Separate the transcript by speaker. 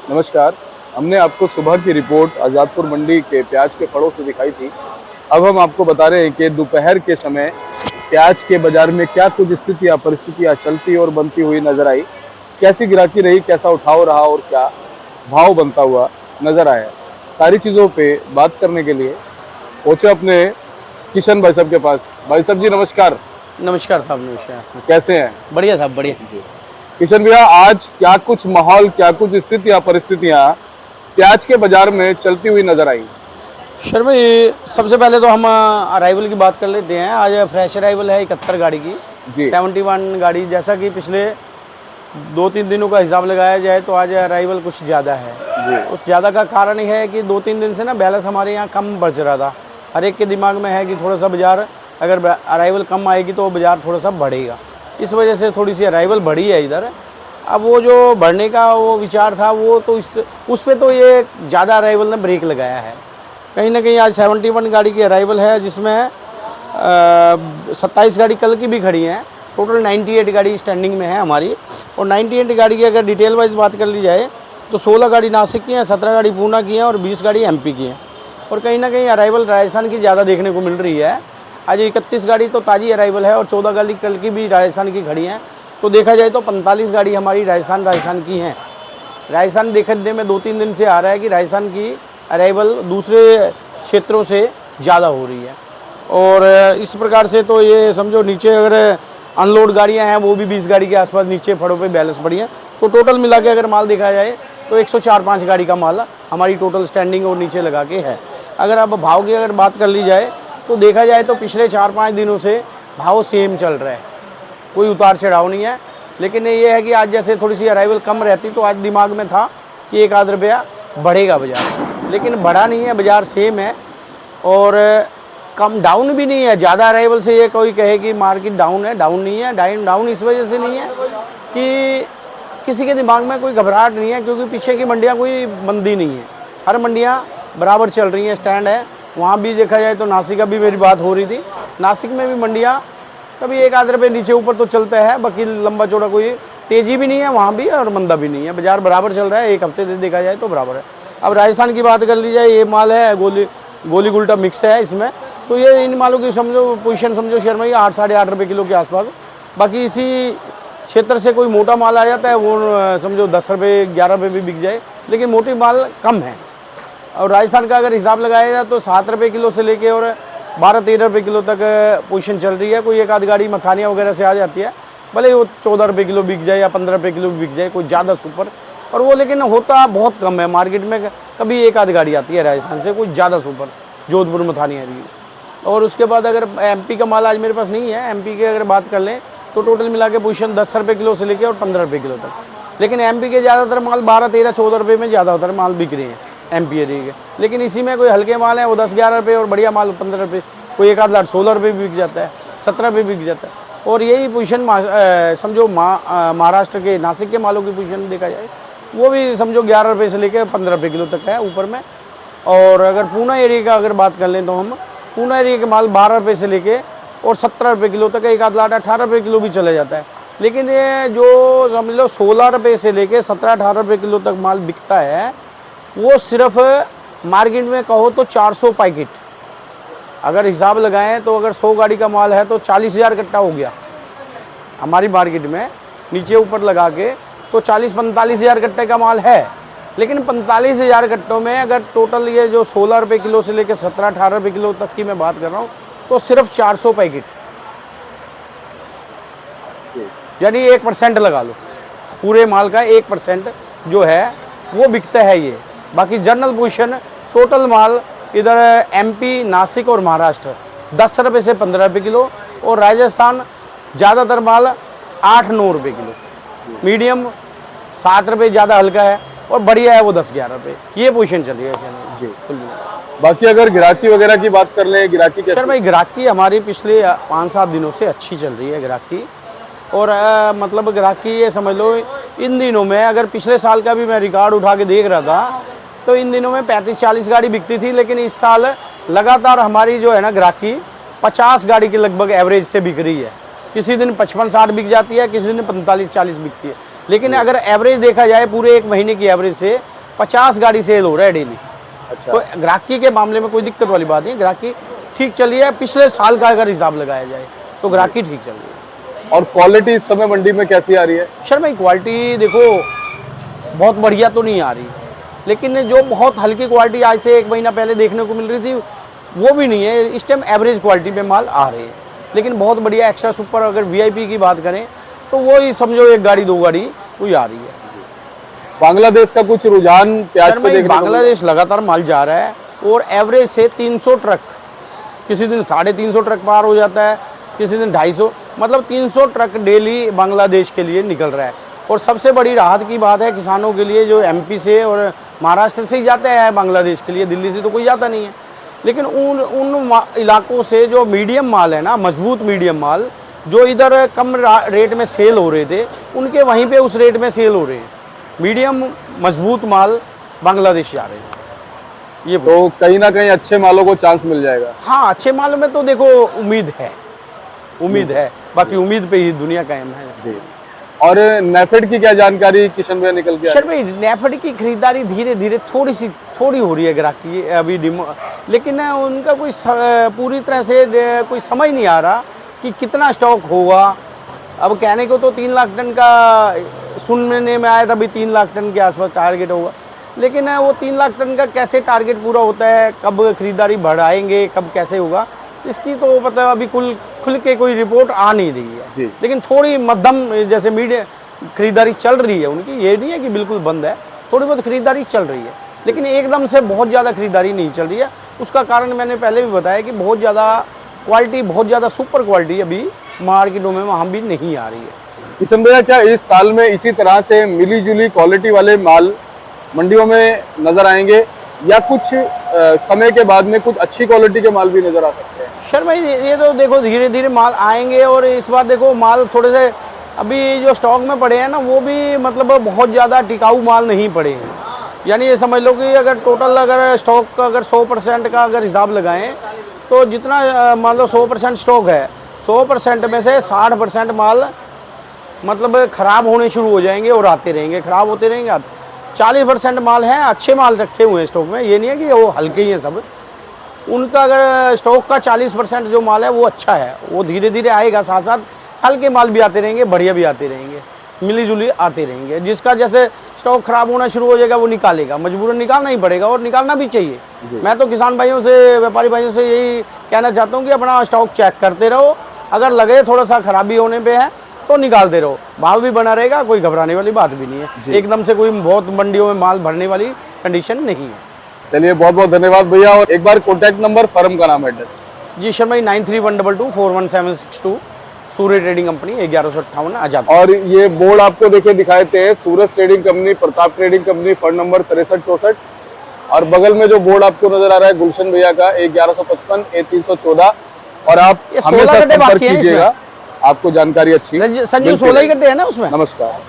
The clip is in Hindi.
Speaker 1: नमस्कार। हमने आपको सुबह की रिपोर्ट आज़ादपुर मंडी के प्याज के फड़ों से दिखाई थी। अब हम आपको बता रहे हैं कि दोपहर के समय प्याज के बाजार में क्या कुछ स्थितियाँ परिस्थितियाँ चलती और बनती हुई नजर आई, कैसी गिराकी रही, कैसा उठाव रहा और क्या भाव बनता हुआ नजर आया। सारी चीज़ों पे बात करने के लिए पहुंचे अपने किशन भाई साहब के पास। भाई साहब जी नमस्कार।
Speaker 2: नमस्कार साहब, नमस्कार।
Speaker 1: कैसे हैं?
Speaker 2: बढ़िया साहब, बढ़िया।
Speaker 1: किशन भैया, आज क्या कुछ माहौल, क्या कुछ स्थितियाँ परिस्थितियाँ प्याज के बाजार में चलती हुई नजर आई?
Speaker 2: शर्मा जी, सबसे पहले तो हम अराइवल की बात कर लेते हैं। आज फ्रेश अराइवल है 71 गाड़ी की
Speaker 1: जी।
Speaker 2: 71 गाड़ी। जैसा कि पिछले 2-3 दिनों का हिसाब लगाया जाए तो आज अराइवल कुछ ज़्यादा है
Speaker 1: जी।
Speaker 2: उस ज़्यादा का कारण यह है कि 2-3 दिन से ना बैलेंस हमारे यहाँ कम बच रहा था। हर एक के दिमाग में है कि थोड़ा सा बाज़ार, अगर अराइवल कम आएगी तो बाज़ार थोड़ा सा बढ़ेगा। इस वजह से थोड़ी सी अराइवल बढ़ी है इधर। अब वो जो बढ़ने का वो विचार था वो तो उस पर तो ये ज़्यादा अराइवल ने ब्रेक लगाया है। कहीं ना कहीं आज 71 गाड़ी की अराइवल है, जिसमें 27 गाड़ी कल की भी खड़ी हैं। टोटल 98 गाड़ी स्टैंडिंग में है हमारी। और 98 गाड़ी की अगर डिटेल वाइज बात कर ली जाए तो 16 गाड़ी नासिक की हैं, 17 गाड़ी पूना की हैं और 20 गाड़ी एमपी की हैं। और कहीं ना कहीं अराइवल राजस्थान की ज़्यादा देखने को मिल रही है। आज 31 गाड़ी तो ताज़ी अराइवल है और 14 गाड़ी कल की भी राजस्थान की खड़ी हैं। तो देखा जाए तो 45 गाड़ी हमारी राजस्थान की हैं। राजस्थान देखने में 2-3 दिन से आ रहा है कि राजस्थान की अराइवल दूसरे क्षेत्रों से ज़्यादा हो रही है। और इस प्रकार से तो ये समझो नीचे अगर अनलोड गाड़ियां हैं वो भी 20 गाड़ी के आसपास नीचे फड़ों पे बैलेंस पड़ी हैं। तो टोटल मिला के अगर माल देखा जाए तो 104-5 गाड़ी का माल हमारी टोटल स्टैंडिंग और नीचे लगा के है। अगर अब भाव की अगर बात कर ली जाए तो देखा जाए तो पिछले 4-5 दिनों से भाव सेम चल रहा है, कोई उतार चढ़ाव नहीं है। लेकिन ये है कि आज जैसे थोड़ी सी अराइवल कम रहती तो आज दिमाग में था कि 1-आध रुपया बढ़ेगा बाज़ार, लेकिन बढ़ा नहीं है, बाज़ार सेम है। और कम डाउन भी नहीं है ज़्यादा अराइवल से। ये कोई कहे कि मार्केट डाउन है, डाउन नहीं है। डाउन इस वजह से नहीं है कि किसी के दिमाग में कोई घबराहट नहीं है, क्योंकि पीछे की मंडियाँ कोई मंदी नहीं है, हर मंडियाँ बराबर चल रही हैं, स्टैंड है। वहाँ भी देखा जाए तो नासिक का भी मेरी बात हो रही थी, नासिक में भी मंडियाँ कभी 1-आध रुपये नीचे ऊपर तो चलता है, बाकी लंबा चौड़ा कोई तेज़ी भी नहीं है वहाँ भी और मंदा भी नहीं है। बाज़ार बराबर चल रहा है, एक हफ्ते से देखा जाए तो बराबर है। अब राजस्थान की बात कर ली जाए, ये माल है गोली गुल्टा मिक्स है इसमें। तो ये इन मालों की समझो पोजीशन समझो शर्मा ये 8-8.5 रुपये किलो के आसपास। बाकी इसी क्षेत्र से कोई मोटा माल आ जाता है वो समझो 10 रुपये 11 रुपये भी बिक जाए, लेकिन मोटी माल कम है। और राजस्थान का अगर हिसाब लगाया जाए तो 7 रुपये किलो से लेके और 12-13 रुपये किलो तक पोजीशन चल रही है। कोई 1-आध गाड़ी मथानिया वगैरह से आ जाती है, भले वो 14 रुपये किलो बिक जाए या 15 रुपये किलो बिक जाए, कोई ज़्यादा सुपर। और वो लेकिन होता बहुत कम है मार्केट में, कभी 1-आध गाड़ी आती है राजस्थान से, कोई ज़्यादा सुपर जोधपुर मथानिया रही। और उसके बाद अगर एमपी का माल आज मेरे पास नहीं है, एमपी की अगर बात कर लें तो टोटल मिला के पोजीशन 10 रुपये किलो से लेके और 15 रुपये किलो तक। लेकिन एमपी के ज़्यादातर माल 12-13-14 रुपये में ज़्यादातर माल बिक रहे हैं एमपी एरिया के। लेकिन इसी में कोई हल्के माल हैं वो 10-11 रुपये और बढ़िया माल 15 रुपये, कोई 1-आध लाट 16 रुपये भी बिक जाता है, 17 रुपये बिक जाता है। और यही पोजीशन समझो महाराष्ट्र के नासिक के मालों की पोजीशन देखा जाए वो भी समझो 11 रुपये से लेकर 15 रुपये किलो तक है ऊपर में। और अगर पूना एरिया का अगर बात कर लें तो हम पूना एरिया के माल 12 रुपये से लेके और 17 रुपये किलो तक, 1-आध लाट 18 रुपये किलो भी चला जाता है। लेकिन ये जो समझ लो 16 रुपये से लेके 17-18 रुपये किलो तक माल बिकता है, वो सिर्फ मार्केट में कहो तो 400 पैकेट। अगर हिसाब लगाएं तो अगर 100 गाड़ी का माल है तो 40,000 कट्टा हो गया हमारी मार्केट में, नीचे ऊपर लगा के तो 40-45,000 कट्टे का माल है। लेकिन 45,000 कट्टों में अगर टोटल ये जो 16 रुपये किलो से लेकर 17-18 रुपये किलो तक की मैं बात कर रहा हूँ तो सिर्फ 400 पैकेट, यानी 1% लगा लो, पूरे माल का 1% जो है वो बिकता है ये। बाकी जनरल पोजीशन टोटल माल इधर एमपी, नासिक और महाराष्ट्र 10 रुपये से 15 रुपये किलो, और राजस्थान ज़्यादातर माल 8-9 रुपये किलो, मीडियम 7 रुपये, ज़्यादा हल्का है, और बढ़िया है वो 10-11 रुपये। ये पोजीशन चल रही है जी।
Speaker 1: बाकी अगर गिराकी वगैरह की बात कर लें, गिराकी कैसी?
Speaker 2: सर भाई गिराकी हमारी पिछले 5-7 दिनों से अच्छी चल रही है गिराकी। और मतलब गिराकी ये समझ लो इन दिनों में, अगर पिछले साल का भी मैं रिकॉर्ड उठा के देख रहा था तो इन दिनों में 35-40 गाड़ी बिकती थी। लेकिन इस साल लगातार हमारी जो है ना गिराकी 50 गाड़ी के लगभग एवरेज से बिक रही है। किसी दिन 55-60 बिक जाती है, किसी दिन 45-40 बिकती है। लेकिन अगर एवरेज देखा जाए पूरे एक महीने की एवरेज से 50 गाड़ी सेल हो रहा है डेली।
Speaker 1: अच्छा।
Speaker 2: तो ग्राहकी के मामले में कोई दिक्कत वाली बात नहीं, ग्राहकी ठीक चल रही है। पिछले साल का अगर हिसाब लगाया जाए तो ग्राहकी ठीक चल रही है।
Speaker 1: और क्वालिटी इस समय मंडी में कैसी आ रही है?
Speaker 2: सर भाई क्वालिटी देखो बहुत बढ़िया तो नहीं आ रही, लेकिन जो बहुत हल्की क्वालिटी आज से 1 महीना पहले देखने को मिल रही थी वो भी नहीं है। इस टाइम एवरेज क्वालिटी पे माल आ रहे हैं, लेकिन बहुत बढ़िया एक्स्ट्रा सुपर अगर वीआईपी की बात करें तो वो ही समझो 1 गाड़ी 2 गाड़ी कोई आ रही है।
Speaker 1: बांग्लादेश का कुछ रुझान प्याज पे देखने को
Speaker 2: बांग्लादेश लगातार माल जा रहा है और एवरेज से 300 ट्रक, किसी दिन 350 ट्रक पार हो जाता है, किसी दिन 250, मतलब 300 ट्रक डेली बांग्लादेश के लिए निकल रहा है। और सबसे बड़ी राहत की बात है किसानों के लिए जो एमपी से और महाराष्ट्र से ही जाते हैं बांग्लादेश के लिए, दिल्ली से तो कोई जाता नहीं है। लेकिन उन इलाकों से जो मीडियम माल है ना, मजबूत मीडियम माल जो इधर कम रेट में सेल हो रहे थे, उनके वहीं पे उस रेट में सेल हो रहे हैं। मीडियम मजबूत माल बांग्लादेश जा रहे हैं। ये
Speaker 1: तो कहीं ना कहीं अच्छे मालों को चांस मिल जाएगा।
Speaker 2: हाँ, अच्छे माल में तो देखो उम्मीद है, बाकी उम्मीद पे ही दुनिया कायम है जी।
Speaker 1: और नेफेड की क्या जानकारी किशन भैया निकल के
Speaker 2: सर भाई नेफेड की खरीदारी धीरे धीरे थोड़ी हो रही है ग्राहकी अभी लेकिन उनका कोई पूरी तरह से कोई समझ नहीं आ रहा कि कितना स्टॉक होगा। अब कहने को तो 3 लाख टन का सुनने में आया था, अभी 3 लाख टन के आसपास टारगेट होगा, लेकिन वो 3 लाख टन का कैसे टारगेट पूरा होता है, कब खरीदारी बढ़ाएंगे, कब कैसे होगा, इसकी तो मतलब अभी खुल के कोई रिपोर्ट आ नहीं रही है
Speaker 1: जी।
Speaker 2: लेकिन थोड़ी मध्यम जैसे मीडिया खरीदारी चल रही है उनकी, ये नहीं है कि बिल्कुल बंद है, थोड़ी बहुत खरीदारी चल रही है, लेकिन एकदम से बहुत ज़्यादा खरीदारी नहीं चल रही है। उसका कारण मैंने पहले भी बताया कि बहुत ज़्यादा सुपर क्वालिटी अभी मार्केटों में वहाँ भी नहीं आ रही है।
Speaker 1: किशन भैया क्या इस साल में इसी तरह से मिली जुली क्वालिटी वाले माल मंडियों में नजर आएंगे या कुछ समय के बाद में कुछ अच्छी क्वालिटी के माल भी नजर आ सकते हैं?
Speaker 2: सर भाई ये तो देखो धीरे धीरे माल आएंगे और इस बार देखो माल थोड़े से अभी जो स्टॉक में पड़े हैं ना वो भी मतलब बहुत ज़्यादा टिकाऊ माल नहीं पड़े हैं। यानी ये समझ लो कि अगर टोटल अगर स्टॉक का अगर 100% का अगर हिसाब लगाएं तो जितना मान लो 100% स्टॉक है, 100% में से 60% माल मतलब ख़राब होने शुरू हो जाएंगे और आते रहेंगे, ख़राब होते रहेंगे। 40% माल है अच्छे माल रखे हुए हैं स्टॉक में, ये नहीं है कि वो हल्के ही हैं सब। उनका अगर स्टॉक का 40% जो माल है वो अच्छा है, वो धीरे धीरे आएगा, साथ साथ हल्के माल भी आते रहेंगे, बढ़िया भी आते रहेंगे, मिली जुली आते रहेंगे। जिसका जैसे स्टॉक खराब होना शुरू हो जाएगा वो निकालेगा, मजबूरन निकालना ही पड़ेगा और निकालना भी चाहिए। मैं तो किसान भाइयों से, व्यापारी भाइयों से यही कहना चाहता हूँ कि अपना स्टॉक चेक करते रहो, अगर लगे थोड़ा सा खराबी होने पे है तो निकालते रहो, भाव भी बना रहेगा, कोई घबराने वाली बात भी नहीं है। एकदम से कोई बहुत मंडियों में माल भरने वाली कंडीशन नहीं है।
Speaker 1: चलिए बहुत बहुत धन्यवाद भैया। और एक बार कॉन्टैक्ट नंबर, फर्म का नाम, address.
Speaker 2: G Sharma 9312241762 Surya trading company 1158 Azad.
Speaker 1: और ये बोर्ड आपको देखे दिखाए थे Suraj trading company, Pratap trading company, fund number 6364। और बगल में जो बोर्ड आपको नजर आ रहा है गुलशन भैया का 1155 A314। और आप हमेशा संपर्क कीजिएगा, आपको जानकारी अच्छी।
Speaker 2: संजू 16 ही कट्टे है ना उसमें।
Speaker 1: नमस्कार।